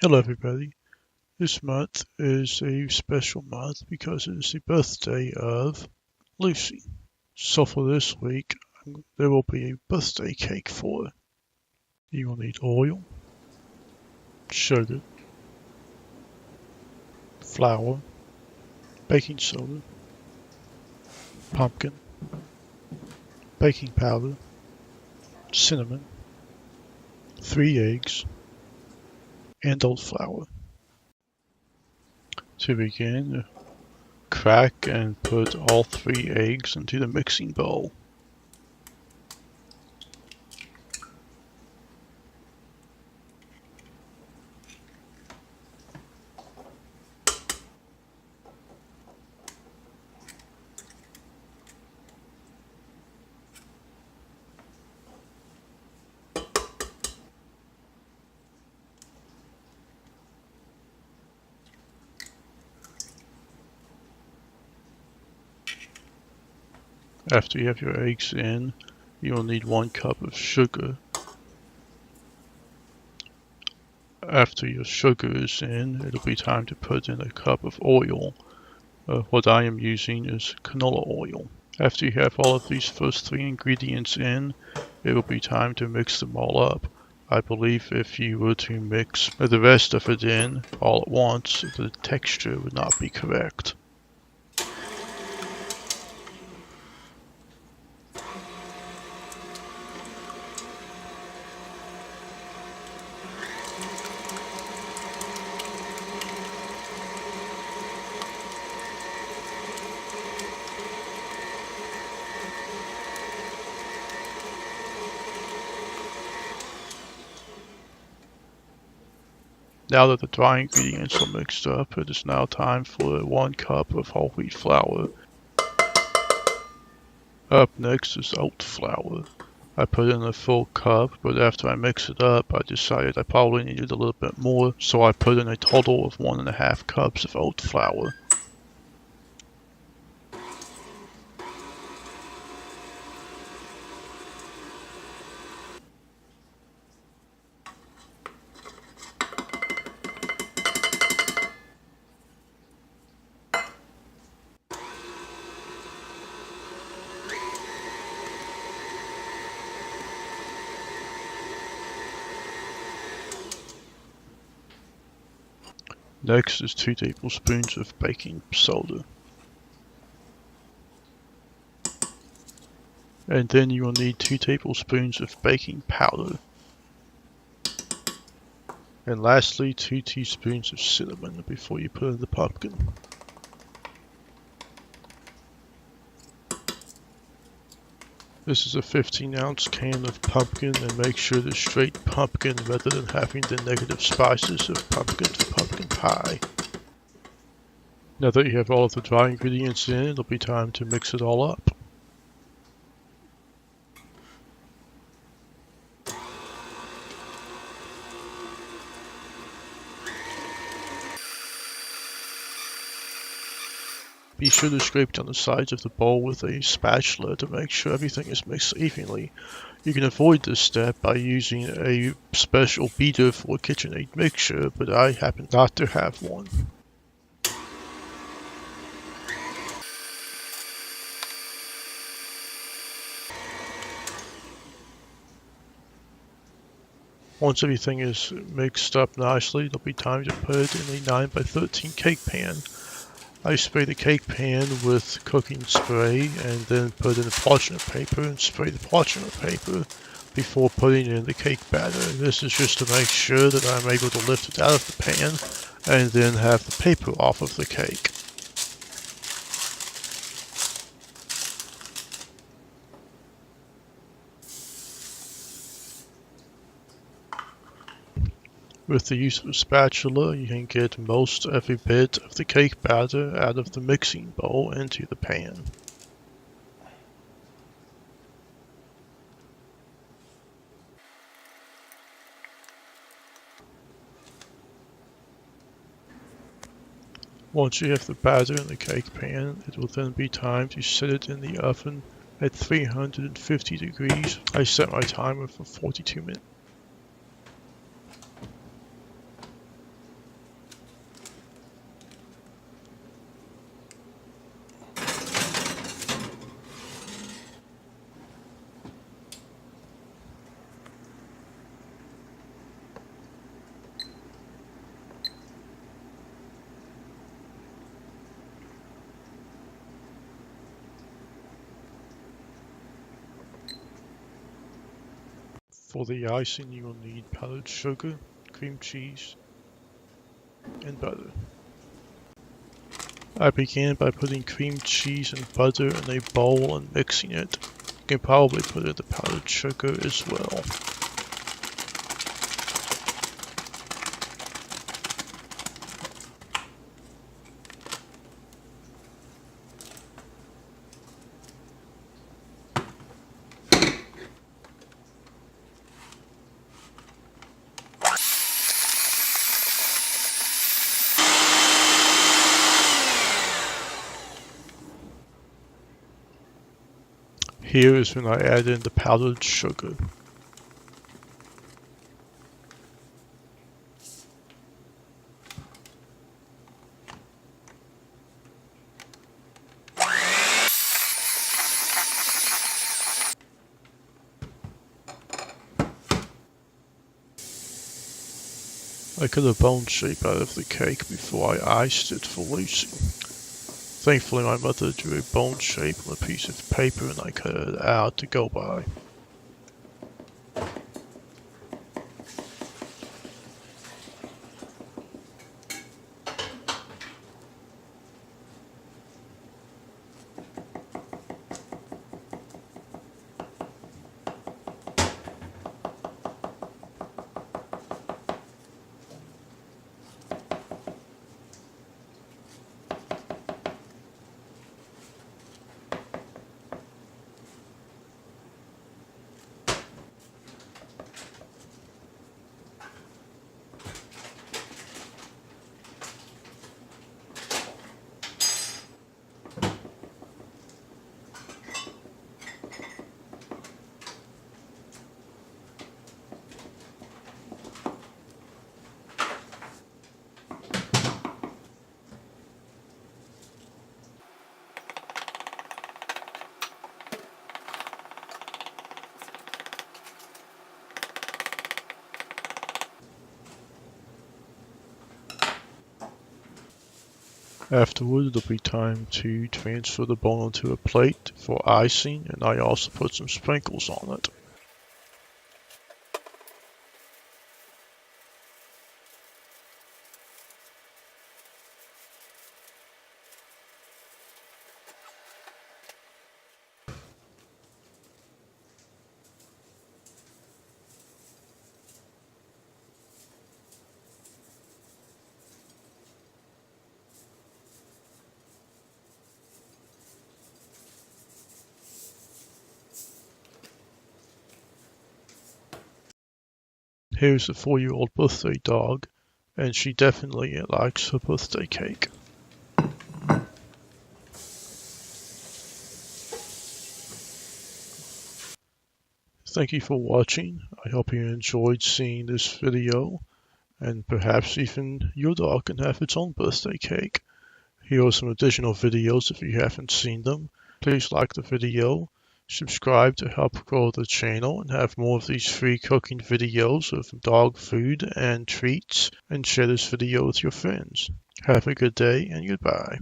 Hello everybody. This month is a special month because it is the birthday of Lucy. So for this week, there will be a birthday cake for her. You will need oil, sugar, flour, baking soda, pumpkin, baking powder, cinnamon, 3 eggs, and oat flour. To begin, crack and put all 3 eggs into the mixing bowl. After you have your eggs in, you will need 1 cup of sugar. After your sugar is in, it'll be time to put in a cup of oil. What I am using is canola oil. After you have all of these first 3 ingredients in, it will be time to mix them all up. I believe if you were to mix the rest of it in all at once, the texture would not be correct. Now that the dry ingredients are mixed up, it is now time for 1 cup of whole wheat flour. Up next is oat flour. I put in a full cup, but after I mix it up, I decided I probably needed a little bit more, so I put in a total of 1.5 cups of oat flour. Next is 2 tablespoons of baking soda. And then you will need 2 tablespoons of baking powder. And lastly, 2 teaspoons of cinnamon before you put in the pumpkin. This is a 15-ounce can of pumpkin, and make sure the straight pumpkin rather than having the negative spices of pumpkin pie. Now that you have all of the dry ingredients in, it'll be time to mix it all up. Be sure to scrape down the sides of the bowl with a spatula to make sure everything is mixed evenly. You can avoid this step by using a special beater for KitchenAid mixture, but I happen not to have one. Once everything is mixed up nicely, it'll be time to put it in a 9x13 cake pan. I spray the cake pan with cooking spray and then put in the parchment paper and spray the parchment paper before putting in the cake batter. This is just to make sure that I'm able to lift it out of the pan and then have the paper off of the cake. With the use of a spatula, you can get most every bit of the cake batter out of the mixing bowl into the pan. Once you have the batter in the cake pan, it will then be time to set it in the oven at 350 degrees. I set my timer for 42 minutes. For the icing, you will need powdered sugar, cream cheese, and butter. I began by putting cream cheese and butter in a bowl and mixing it. You can probably put in the powdered sugar as well. Here is when I add in the powdered sugar. I cut a bone shape out of the cake before I iced it for Lucy. Thankfully, my mother drew a bone shape on a piece of paper and I cut it out to go by. Afterward, it'll be time to transfer the bone onto a plate for icing, and I also put some sprinkles on it. Here's the 4-year-old birthday dog, and she definitely likes her birthday cake. Thank you for watching. I hope you enjoyed seeing this video, and perhaps even your dog can have its own birthday cake. Here are some additional videos if you haven't seen them. Please like the video, subscribe to help grow the channel, and have more of these free cooking videos of dog food and treats, and share this video with your friends. Have a good day and goodbye.